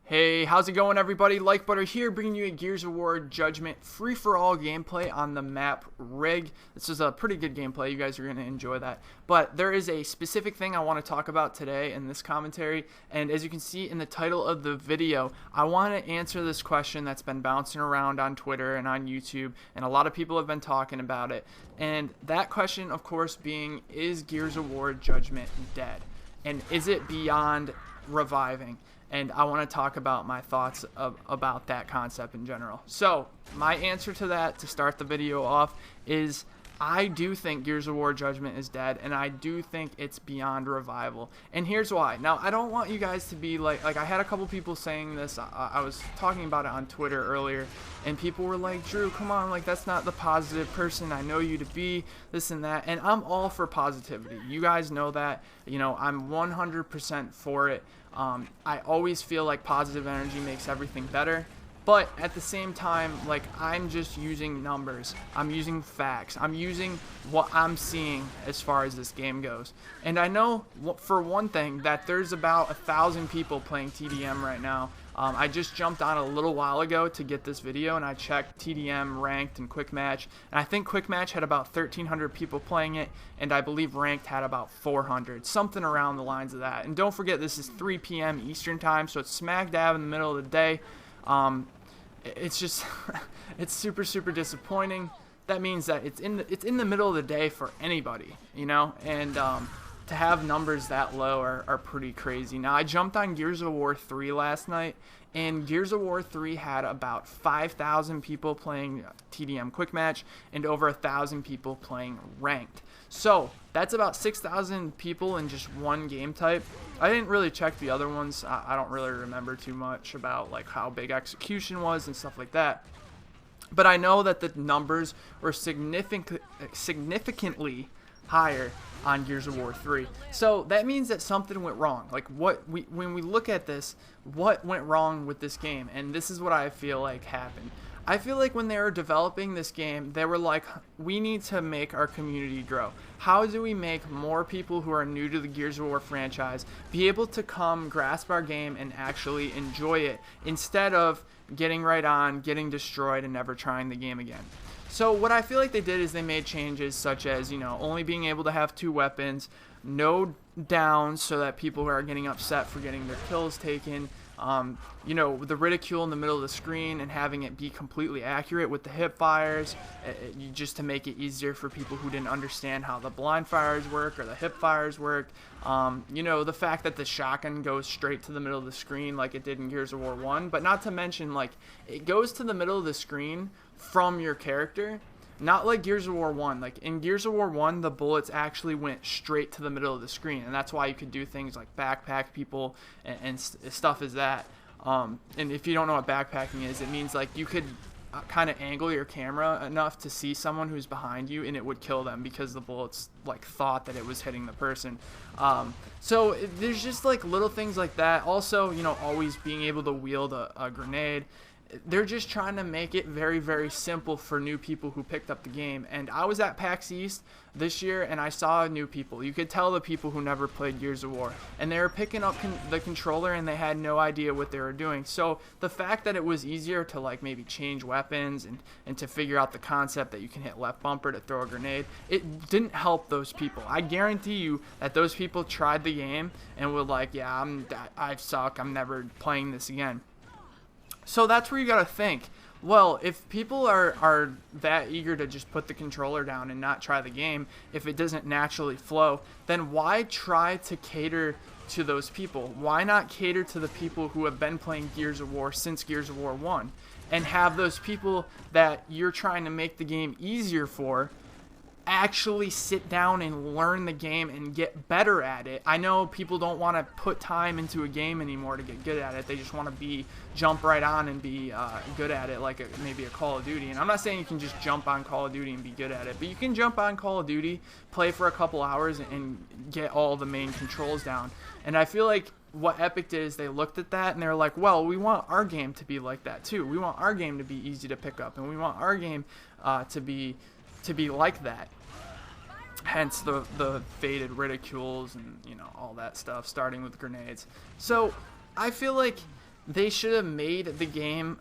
Hey, how's it going, everybody? Like Butter here, bringing you a Gears of War Judgment free-for-all gameplay on the map Rig. This is a pretty good gameplay. You guys are going to enjoy that. But there is a specific thing I want to talk about today in this commentary, and as you can see in the title of the video, I want to answer this question that's been bouncing around on Twitter and on YouTube, and a lot of people have been talking about it. And that question, of course, being, is Gears of War Judgment dead? And is it beyond reviving? And I want to talk about my thoughts about that concept in general. So my answer to that, to start the video off, is I do think Gears of War Judgment is dead, and I do think it's beyond revival. And here's why. Now, I don't want you guys to be like I had a couple people saying this. I was talking about it on Twitter earlier, and people were like, Drew, come on, like, that's not the positive person I know you to be, this and that. And I'm all for positivity. You guys know that. You know, I'm 100% for it. I always feel like positive energy makes everything better, but at the same time, like, I'm just using numbers, I'm using facts, I'm using what I'm seeing as far as this game goes. And I know, for one thing, that there's about 1,000 people playing TDM right now. I just jumped on a little while ago to get this video, and I checked TDM, Ranked, and Quick Match, and I think Quick Match had about 1,300 people playing it, and I believe Ranked had about 400, something around the lines of that. And don't forget, this is 3 p.m. Eastern time, so it's smack dab in the middle of the day. It's just it's super disappointing. That means that it's in the middle of the day for anybody, you know, and to have numbers that low are pretty crazy. Now, I jumped on Gears of War 3 last night, and Gears of War 3 had about 5,000 people playing TDM Quick Match and over 1,000 people playing Ranked. So that's about 6,000 people in just one game type. I didn't really check the other ones. I don't really remember too much about like how big execution was and stuff like that. But I know that the numbers were significantly higher on Gears of War 3. So that means that something went wrong. Like, when we look at this, what went wrong with this game? And this is what I feel like happened. I feel like when they were developing this game, they were like, we need to make our community grow. How do we make more people who are new to the Gears of War franchise be able to come grasp our game and actually enjoy it, instead of getting right on, getting destroyed, and never trying the game again? So what I feel like they did is they made changes such as, you know, only being able to have 2 weapons, no downs so that people who are getting upset for getting their kills taken, you know, the ridicule in the middle of the screen and having it be completely accurate with the hip fires, just to make it easier for people who didn't understand how the blind fires work or the hip fires worked. You know, the fact that the shotgun goes straight to the middle of the screen like it did in Gears of War 1, but not to mention, like, it goes to the middle of the screen from your character, not like Gears of War 1. Like, in Gears of War 1, the bullets actually went straight to the middle of the screen, and that's why you could do things like backpack people and stuff as that. And if you don't know what backpacking is, it means like you could kind of angle your camera enough to see someone who's behind you, and it would kill them because the bullets like thought that it was hitting the person. So there's just like little things like that. Also, you know, always being able to wield a grenade. They're just trying to make it very simple for new people who picked up the game. And I was at PAX East this year, and I saw new people. You could tell the people who never played Gears of War, and they were picking up the controller, and they had no idea what they were doing. So the fact that it was easier to like maybe change weapons and to figure out the concept that you can hit left bumper to throw a grenade, it didn't help those people. I guarantee you that those people tried the game and were like, yeah, I suck, I'm never playing this again. So that's where you gotta think, well, if people are that eager to just put the controller down and not try the game, if it doesn't naturally flow, then why try to cater to those people? Why not cater to the people who have been playing Gears of War since Gears of War 1, and have those people that you're trying to make the game easier for actually sit down and learn the game and get better at it? I know people don't want to put time into a game anymore to get good at it. They just want to jump right on and be good at it, like maybe a Call of Duty. And I'm not saying you can just jump on Call of Duty and be good at it, but you can jump on Call of Duty, play for a couple hours, and get all the main controls down. And I feel like what Epic did is they looked at that and they were like, well, we want our game to be like that too. We want our game to be easy to pick up, and we want our game to be like that. Hence the faded ridicules and, you know, all that stuff, starting with grenades. So I feel like they should have made the game.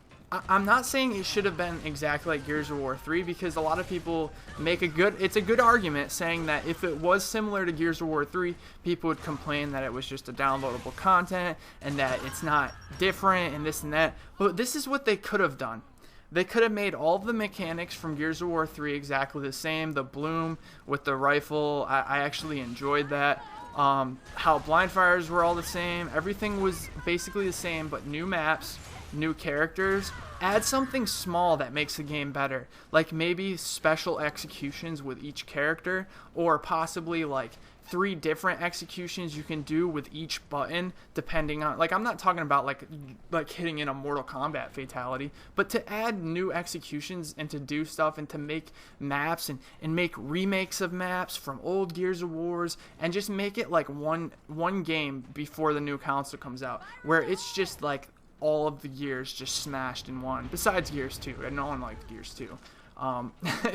I'm not saying it should have been exactly like Gears of War 3, because a lot of people make it's a good argument saying that if it was similar to Gears of War 3, people would complain that it was just a downloadable content and that it's not different and this and that. But this is what they could have done. They could have made all the mechanics from Gears of War 3 exactly the same. The bloom with the rifle, I actually enjoyed that. How blind fires were all the same. Everything was basically the same, but new maps, new characters. Add something small that makes the game better, like maybe special executions with each character, or possibly like 3 different executions you can do with each button, depending on, like, I'm not talking about like hitting in a Mortal Kombat fatality, but to add new executions and to do stuff and to make maps and make remakes of maps from old Gears of Wars, and just make it like one game before the new console comes out, where it's just like all of the Gears just smashed in one, besides Gears 2, and no one liked Gears 2.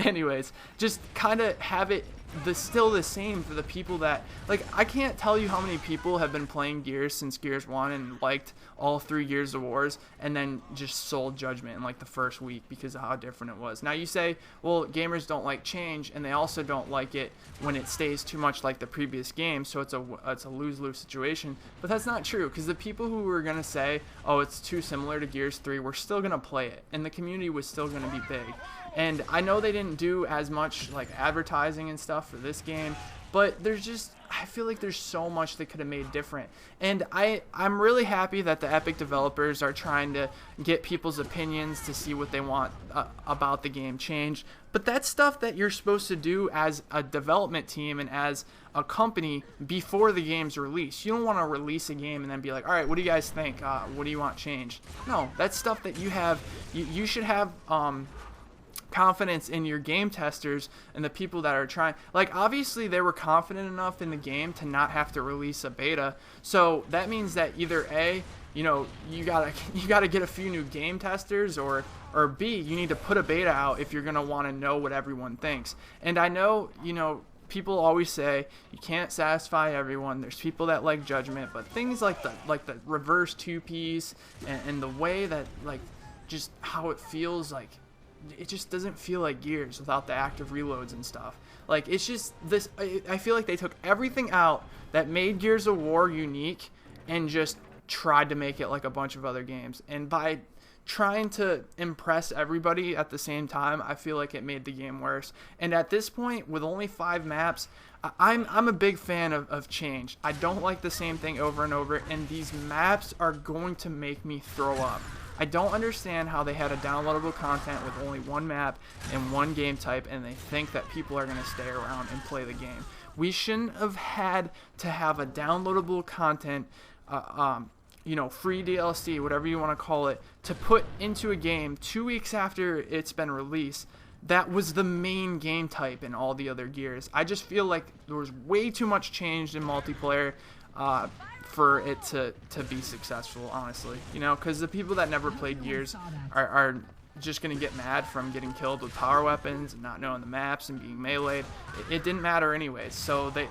Anyways, just kind of have it still the same for the people that, like, I can't tell you how many people have been playing Gears since Gears 1 and liked all 3 Gears of Wars, and then just sold Judgment in like the first week because of how different it was. Now you say, well, gamers don't like change, and they also don't like it when it stays too much like the previous game, so it's a lose-lose situation. But that's not true, because the people who were gonna say, oh, it's too similar to Gears 3, were still gonna play it, and the community was still gonna be big. And I know they didn't do as much like advertising and stuff for this game, but I feel like there's so much they could have made different. And I'm really happy that the Epic developers are trying to get people's opinions to see what they want about the game changed. But that's stuff that you're supposed to do as a development team and as a company before the game's released. You don't want to release a game and then be like, all right, what do you guys think? What do you want changed? No, that's stuff that you should have confidence in your game testers and the people that are trying. Like, obviously they were confident enough in the game to not have to release a beta, so that means that either A, you know, you gotta get a few new game testers, or B, you need to put a beta out if you're gonna want to know what everyone thinks. And I know, you know, people always say you can't satisfy everyone. There's people that like Judgment, but things like the reverse 2-piece and the way that, like, just how it feels, like, it just doesn't feel like Gears without the active reloads and stuff. Like, it's just this, I feel like they took everything out that made Gears of War unique and just tried to make it like a bunch of other games. And by trying to impress everybody at the same time, I feel like it made the game worse. And at this point, with only 5 maps, I'm a big fan of change. I don't like the same thing over and over, and these maps are going to make me throw up. I don't understand how they had a downloadable content with only 1 map and 1 game type, and they think that people are going to stay around and play the game. We shouldn't have had to have a downloadable content, you know, free DLC, whatever you want to call it, to put into a game 2 weeks after it's been released. That was the main game type in all the other Gears. I just feel like there was way too much change in multiplayer for it to be successful, honestly. You know, because the people that never played Gears are just going to get mad from getting killed with power weapons and not knowing the maps and being meleeed. It didn't matter anyways. So they,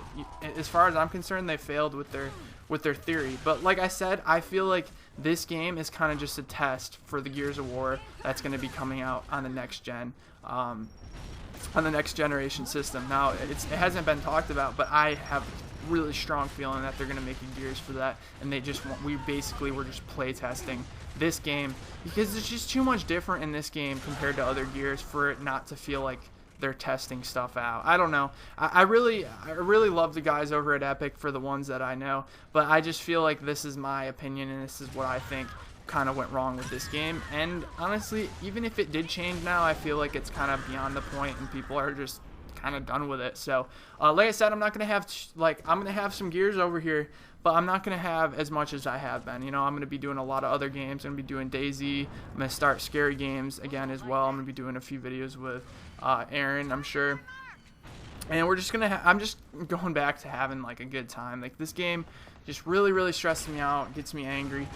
as far as I'm concerned, they failed with their theory. But like I said, I feel like this game is kind of just a test for the Gears of War that's going to be coming out on the next gen, on the next generation system. Now, it hasn't been talked about, but I have really strong feeling that they're going to make a Gears for that, and we basically were just play testing this game because it's just too much different in this game compared to other Gears for it not to feel like they're testing stuff out. I don't know. I really love the guys over at Epic for the ones that I know, but I just feel like this is my opinion and this is what I think kind of went wrong with this game. And honestly, even if it did change now, I feel like it's kind of beyond the point and people are just kind of done with it. So like I said, I'm not gonna have I'm gonna have some Gears over here, but I'm not gonna have as much as I have been. You know, I'm gonna be doing a lot of other games. I'm gonna be doing DayZ. I'm gonna start scary games again as well. I'm gonna be doing a few videos with Aaron, I'm sure, and we're just gonna I'm just going back to having like a good time. Like, this game just really stressed me out, gets me angry.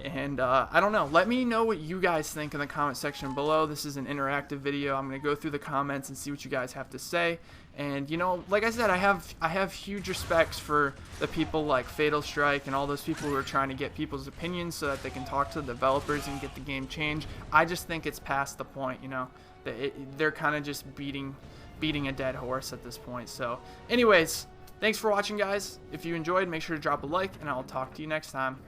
And I don't know. Let me know what you guys think in the comment section below. This is an interactive video. I'm going to go through the comments and see what you guys have to say. And, you know, like I said, I have huge respects for the people like Fatal Strike and all those people who are trying to get people's opinions so that they can talk to the developers and get the game changed. I just think it's past the point, you know. They're kind of just beating a dead horse at this point. So, anyways, thanks for watching, guys. If you enjoyed, make sure to drop a like, and I'll talk to you next time.